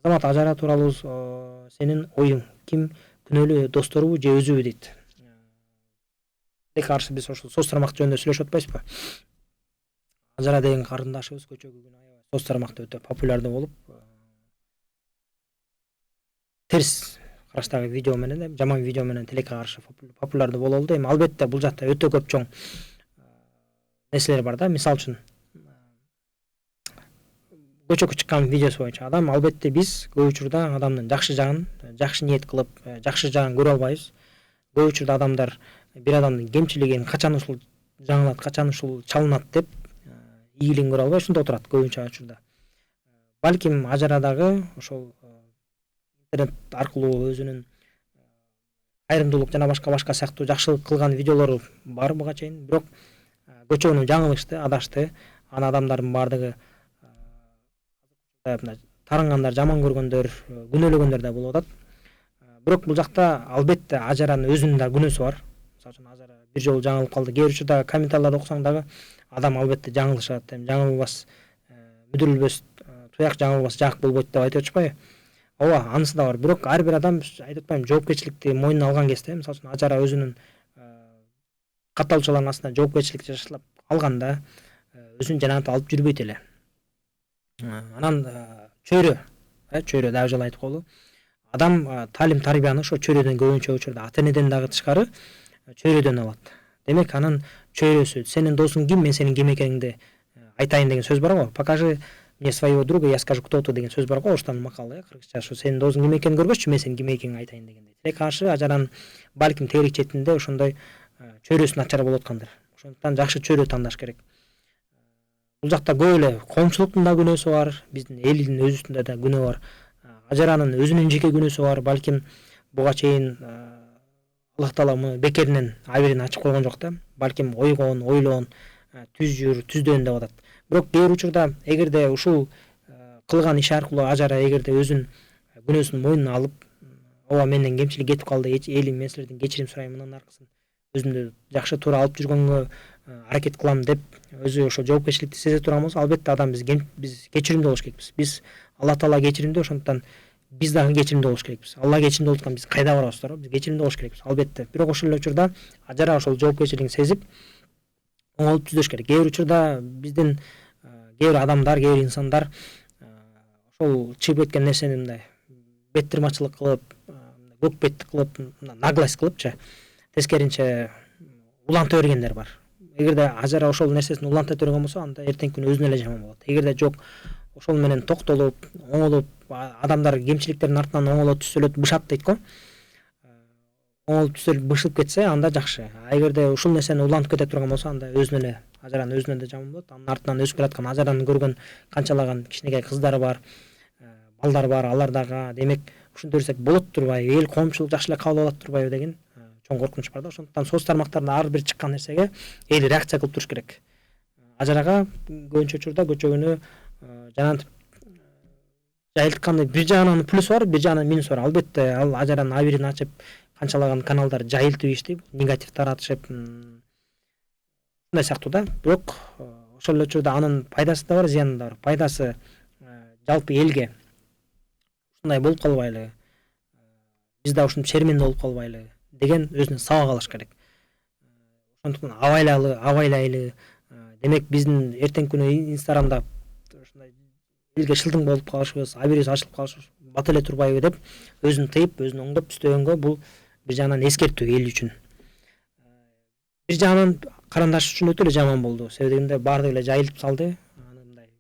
Азамат, ажара тууралуу сенин оюң ким, күнөөлүү досторубу же өзүбү дейт. Деги каршы биз ошол соц тармак жөнүндө сүйлөшүп атпайсызбы? Ажара деген карындашыбыз көчөгү күнү аябай соц тармакта өтө популярдуу болуп, терс караштагы видео менен, жаман видео менен тилекке каршы популярдуу болду. Эми албетте бул жакта өтө көп чоң нерселер бар да. Мисалы үчүн көчөгө чыккан видеосу боюнча адам, албетте биз көп учурда адамдын жакшы жагын, жакшы ниет кылып, жакшы жагын көрө албайбыз. Көп учурда адамдар бир адамдын кемчилигин качан ушул жаңылат, качан ушул чалынат деп ийгилигин көрө албай ушунда отурат көбүнчө учурда. Балким ажарадагы ошол интернет аркылуу өзүнүн айрымдуулук жана башка сыяктуу жакшылык кылган видеолору бар буга чейин, бирок көчөгүнү жаңылышты, адашты. Аны адамдардын баардыгы тарангандар, жаман көргөндөр, күнөөлөгөндөр да болуп атат. Бирок бул жакта албетте ажаранын өзүнүн да күнөөсү бар. Мисалы үчүн ажара бир жолу жаңылып калды. Кээ бир учурда комментарийлерди окусаң дагы адам албетте жаңылышат. Жаңылбас мүдүрүлбөс, туяк жаңылбас жак болбойт деп айтып атышпайбы? Ооба, анысы да бар. Бирок ар бир адам айтып атпаймынбы, жоопкерчиликти мойнуна алган кезде, мисалы үчүн ажара өзүнүн катталуучулардын астына жоопкерчиликти жашылап алганда өзүн жанагынтип алып жүрбөйт эле. Анан чөйрө дагы жолу айтып коелу. Адам талим тарбияны ошо чөйрөдөн көбүнчө учурда ата-энеден дагы тышкары чөйрөдөн алат. Демек анын чөйрөсү, сенин досуң ким, мен сенин ким экениңди айтайын деген сөз бар го. Покажи мне своего друга, я скажу, кто ты деген сөз бар го. Оштан макалы, кыргызча, ошо сенин досуң ким экенин көргөччү, мен сенин ким экениңди айтайын дегендей. Тилекке каршы ажаранын балким тегерек четинде ошондой чөйрөсү начар болуп аткандыр. Ошондуктан жакшы чөйрө тандаш керек. Бул жакта көп эле коомчулуктун да күнөөсү бар, биздин элдин өзүнүн да күнөө бар. Ажаранын өзүнүн жеке күнөөсү бар. Балким буга чейин Аллах Таала муну бекеринен абирин ачып койгон жок да. Балким ойгон, ойлон, түз жүр, түздөн деп атат. Бирок кээ бир учурда эгерде ушул кылган иш аркылуу ажара эгерде өзүнүн күнөөсүн мойнуна алып, ооба менден кемчилик кетип калды, элим, мен силерден кечирим сурайм, мындан аркысын өзүмдү жакшы туура алып жүргөнгө аракет кылам деп өзү ошо жоопкерчиликти сезе турган болсо, албетте адам биз кечиримдүү болуш керекпиз. Биз Алла Таала кечиримдүү, ошондуктан биз дагы кечиримдүү болуш керекпиз. Алла кечиримдүү болуп аткан биз кайда барабыз, туура? Биз кечиримдүү болуш керекпиз, албетте. Бирок ошол эле учурда ажара ошол жоопкерчилигин сезип оңолуп түзөш керек. Кээ бир учурда биздин кээ бир адамдар, кээ бир инсандар ошол чыгып кеткен нерсени мындай беттирмачылык кылып, көк беттик кылып, наглость кылыпчы, тескеринче уланта бергендер бар. Эгерде ажара ошол нерсесин уланта көргөн болсо, анда эртеңки күнү өзүнө эле жаман болот. Эгерде жок, ошол менен токтолуп, оңолуп, адамдар кемчиликтердин артынан оңоло түзөлөт, бышат дейт го. Оңолуп түзөлүп бышылып кетсе, анда жакшы. Эгерде ушул нерсени улантып кете турган болсо, анда өзүнө эле ажаранын өзүнө да жаман болот. Анын артынан өсүп келаткан ажаранын көргөн канчалаган кичинекей кыздар бар, балдар бар, алар дагы демек ушинтип берсек болот турбайбы, эл коомчулук жакшы эле кабыл алат турбайбы деген чоң коркунуч бар да. Ошондуктан соц тармактарда ар бир чыккан нерсеге эл реакция кылып туруш керек. Ажарага көбүнчө учурда көчөгүнү жанагынтип жайылтканы бир жагынан плюс бар, бир жагынан минус бар. Албетте ал ажаранын абирин ачып канчалаган каналдар жайылтып иштеп, негатив таратышып, мындай сыяктуу да. Бирок ошол эле учурда анын пайдасы да бар, зыяны да бар. Пайдасы жалпы элге ушундай болуп калбайлы, биз да ушинтип шерменде болуп калбайлы деген өзүнө сабак алыш керек. Ошондуктан абайлайлы. Демек биздин эртеңки күнү Инстаграмда ушундай элге шылдың болуп калышыбыз, абирибиз ачылып калышыбыз бат эле турбайбы деп өзүн тыйып, өзүн оңдоп түстөгөнгө бул бир жагынан эскертүү эл үчүн. Бир жагынан карандаш үчүн өтө эле жаман болду. Себебинде баардыгы эле жайылтып салды. Аны мындай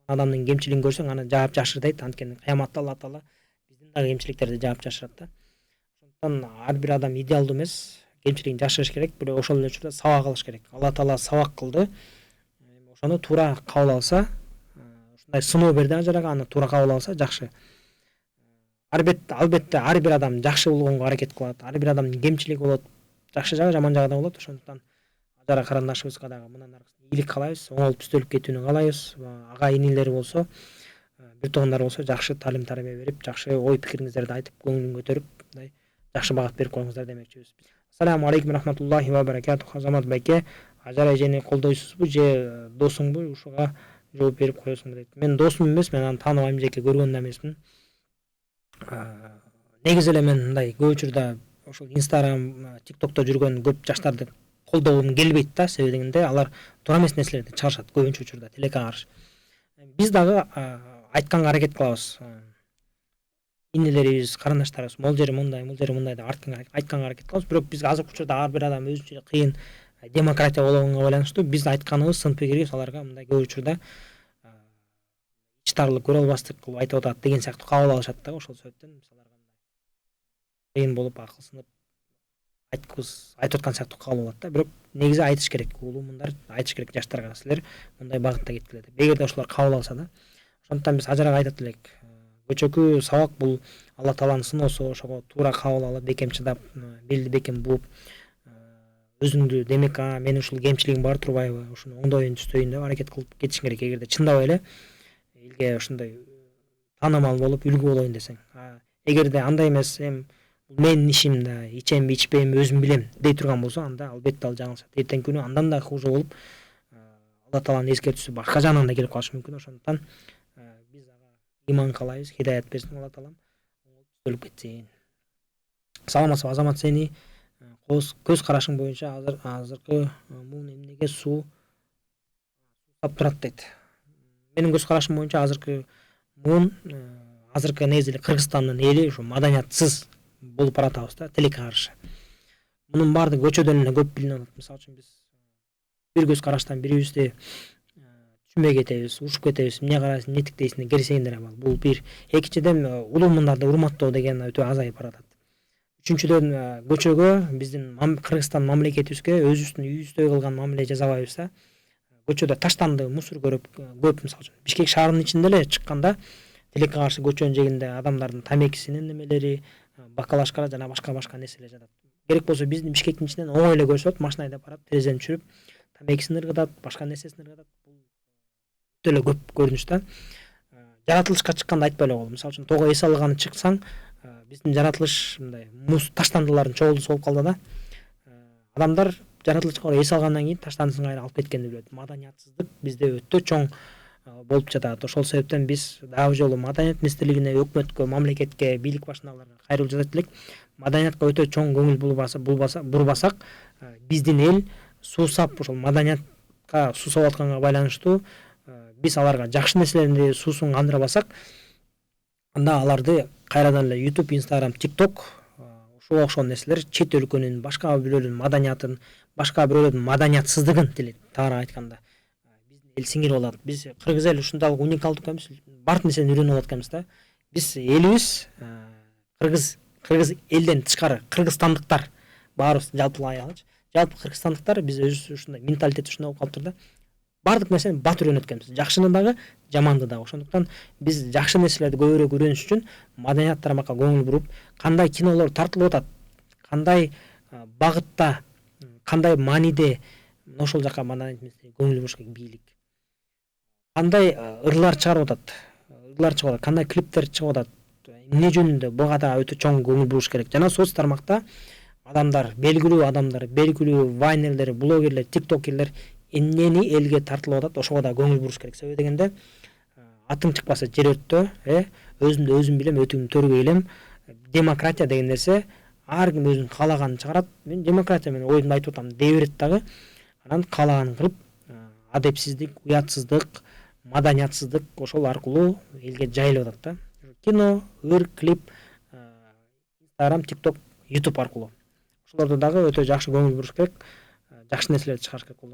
адамдын кемчилигин көрсөң, аны жаап жашырдайт. Анткени кыяматта Алла Таала биздин дагы кемчиликтерди жаап жашырат да. Ошондуктан ар бир адам идеалдуу эмес, кемчилигин жашырыш керек, бирок ошол эле учурда сабак алыш керек. Алла Таала сабак кылды. Ошону туура кабыл алса, ушундай сыноо берди ажарага, аны туура кабыл алса жакшы. Албетте ар бир адам жакшы болгонго аракет кылат. Ар бир адамдын кемчилиги болот. Жакшы жагы, жаман жагы да болот. Ошондуктан ажара карандашыбызга дагы мындан аркысын ийгилик каалайбыз, оңолуп түзөлүп кетүүнү каалайбыз. Ага инилери болсо, бир туугандар болсо жакшы талим тарбия берип, жакшы ой пикириңиздерди айтып, көңүлүн көтөрүп, мындай жакшы багат берип коюңуздар демекчибиз. Ассаламу алейкум рахматуллахи ва баракатух. Азамат байке, ажара эжени колдойсузбу же досуңбу? Ушуга жооп берип коесуң дейт. Мен досум эмес, мен аны тааныбайм, жеке көргөн да эмесмин. негизи эле мен мындай көп учурда ошол Instagram, TikTokто жүргөн көп жаштарды колдогум келбейт да, себеби дегенде алар туура эмес нерселерди чыгарышат көбүнчө учурда тилекке каршы. Биз дагы айтканга аракет кылабыз. Инелерибиз, карындаштарыбыз могул жери мындай деп айтканга аракет кылабыз. Бирок бизге азыркы учурда ар бир адам өзүнчө кыйын демократия болгонго байланыштуу биз айтканыбыз, сын пикирибиз аларга мындай көп учурда ич тарлык көрө албастык кылып айтып атат деген сыяктуу кабыл алышат да. Ошол себептен аларга кыйын болуп акылсынып айтып аткан сыяктуу кабыл алат да. Бирок негизи айтыш керек, улуумундар айтыш керек жаштарга, силер мындай багытта кеткиле деп. Эгерде ошолор кабыл алса да. Ошондуктан биз Ажарага айтат элек, көчөкү сабак бул Алла Тааланын сыноосу, ошого туура кабыл алып, бекем чыдап, белди бекем бууп, өзүңдү демек, менин ушул кемчилигим бар турбайбы, ушуну оңдоюн, түзөйүн деп аракет кылып кетишиң керек. Эгерде чындабай эле элге ушундай таанымал болуп, үлгү болоюн десең. Эгерде андай эмес, менин ишим да, ичемби, ичпеймби өзүм билем дей турган болсо, анда албетте ал жаңылышат. Эртеңки күнү андан да хуже болуп, Алла Тааланын эскертүүсү башка жагынан да келип калышы мүмкүн. Ошондуктан биз ага иман каалайбыз, хидаят берсин Алла Таалам, түзөлүп кетсин. Саламатсызбы Азамат, сени көз карашың боюнча азыркы муун эмнеге суу сап турат дейт. Менин көз карашым боюнча азыркы муун негизи эле Кыргызстандын эли ушу маданиятсыз болуп баратабыз да, тилекке каршы. Мунун баардыгы көчөдөн эле көп билинип атат. Мисалы үчүн биз бир көз караштан бирибизди түшүнбөй кетебиз, урушуп кетебиз. Эмне карайсың, эмне тиктейсиң деп керсеңдер абал. Бул бир. Экинчиден улуумундарды урматтоо деген өтө азайып баратат. Үчүнчүдөн көчөгө биздин Кыргызстан мамлекетибизге өзүбүздүн үйүбүздөй кылган мамиле жасабайбыз да. Көчөдө таштанды, мусор көрүп көп, мисалы үчүн Бишкек шаарынын ичинде эле чыкканда тилекке каршы көчөнүн жээгинде адамдардын тамекисинин немелери, бакалашкалар жана башка нерселер жатат. Керек болсо биздин Бишкектин ичинен оңой эле көрсөт, машина айдап барат, терезени түшүрүп, тамекисин ыргытат, башка нерсесин ыргытат. Бул өтө эле көп көрүнүш да. Жаратылышка чыкканда айтпай эле кол. Мисалы үчүн того эс алганы чыксаң, биздин жаратылыш мындай муз таштандылардын чогулуусу болуп калды да. Адамдар жаратылышка эс алгандан кийин таштандысын кайра алып кеткенди билет. Маданиятсыздык бизде өтө чоң болуп жатат. Ошол себептен биз дагы жолу маданият министрлигине, өкмөткө, мамлекетке, бийлик башындагыларга кайрылып жатат элек. Маданиятка өтө чоң көңүл бурбасак, биздин эл суусап ошол маданиятка суусап атканга байланыштуу биз аларга жакшы нерселерди суусун кандырбасак, анда аларды кайрадан эле YouTube, Instagram, TikTok ушуга окшогон нерселер чет өлкөнүн, башка бирөөлөрдүн маданиятын, башка бирөөлөрдүн маданиятсыздыгын тилейт. Тагыраак айтканда, биздин эл сиңирип алат. Биз кыргыз эл ушундайлык уникалдык эмес, бар нерсени үйрөнүп алат экенбиз да. Биз элибиз кыргыз элден тышкары кыргызстандыктар баарыбыз жалпылай алачы. Жалпы кыргызстандыктар биз өзүбүз ушундай менталитет ушундай болуп калыптыр да. Бардык нерсени бат үйрөнөт экенбиз. Жакшыны дагы, жаманды дагы. Ошондуктан биз жакшы нерселерди көбүрөөк үйрөнүш үчүн маданият тармакка көңүл буруп, кандай кинолор тартылып атат, кандай багытта, кандай мааниде ошол жака маданият көңүл буруш керек бийлик. Кандай ырлар чыгарып атат, кандай клиптер чыгып атат, эмне жөнүндө буга да өтө чоң көңүл буруш керек. Жана соц тармакта белгилүү вайнерлер, блогерлер, тиктокерлер эмнени элге тартылып атат, ошого да көңүл буруш керек. Себеби дегенде атың чыкпаса жер өрттө, өзүмдү өзүм билем, өтүгүмдү төргөй элем. Демократия деген нерсе ар ким өзүнүн каалаганын чыгарат. Мен демократия менен оюмду айтып атам дей берет дагы. Анан каалаганын кылып, адепсиздик, уятсыздык, маданиятсыздык ошол аркылуу элге жайылып атат да. Кино, клип, Instagram, TikTok, YouTube аркылуу. Ошолорду дагы өтө жакшы көңүл буруш керек, жакшы нерселерди чыгарыш керек болот.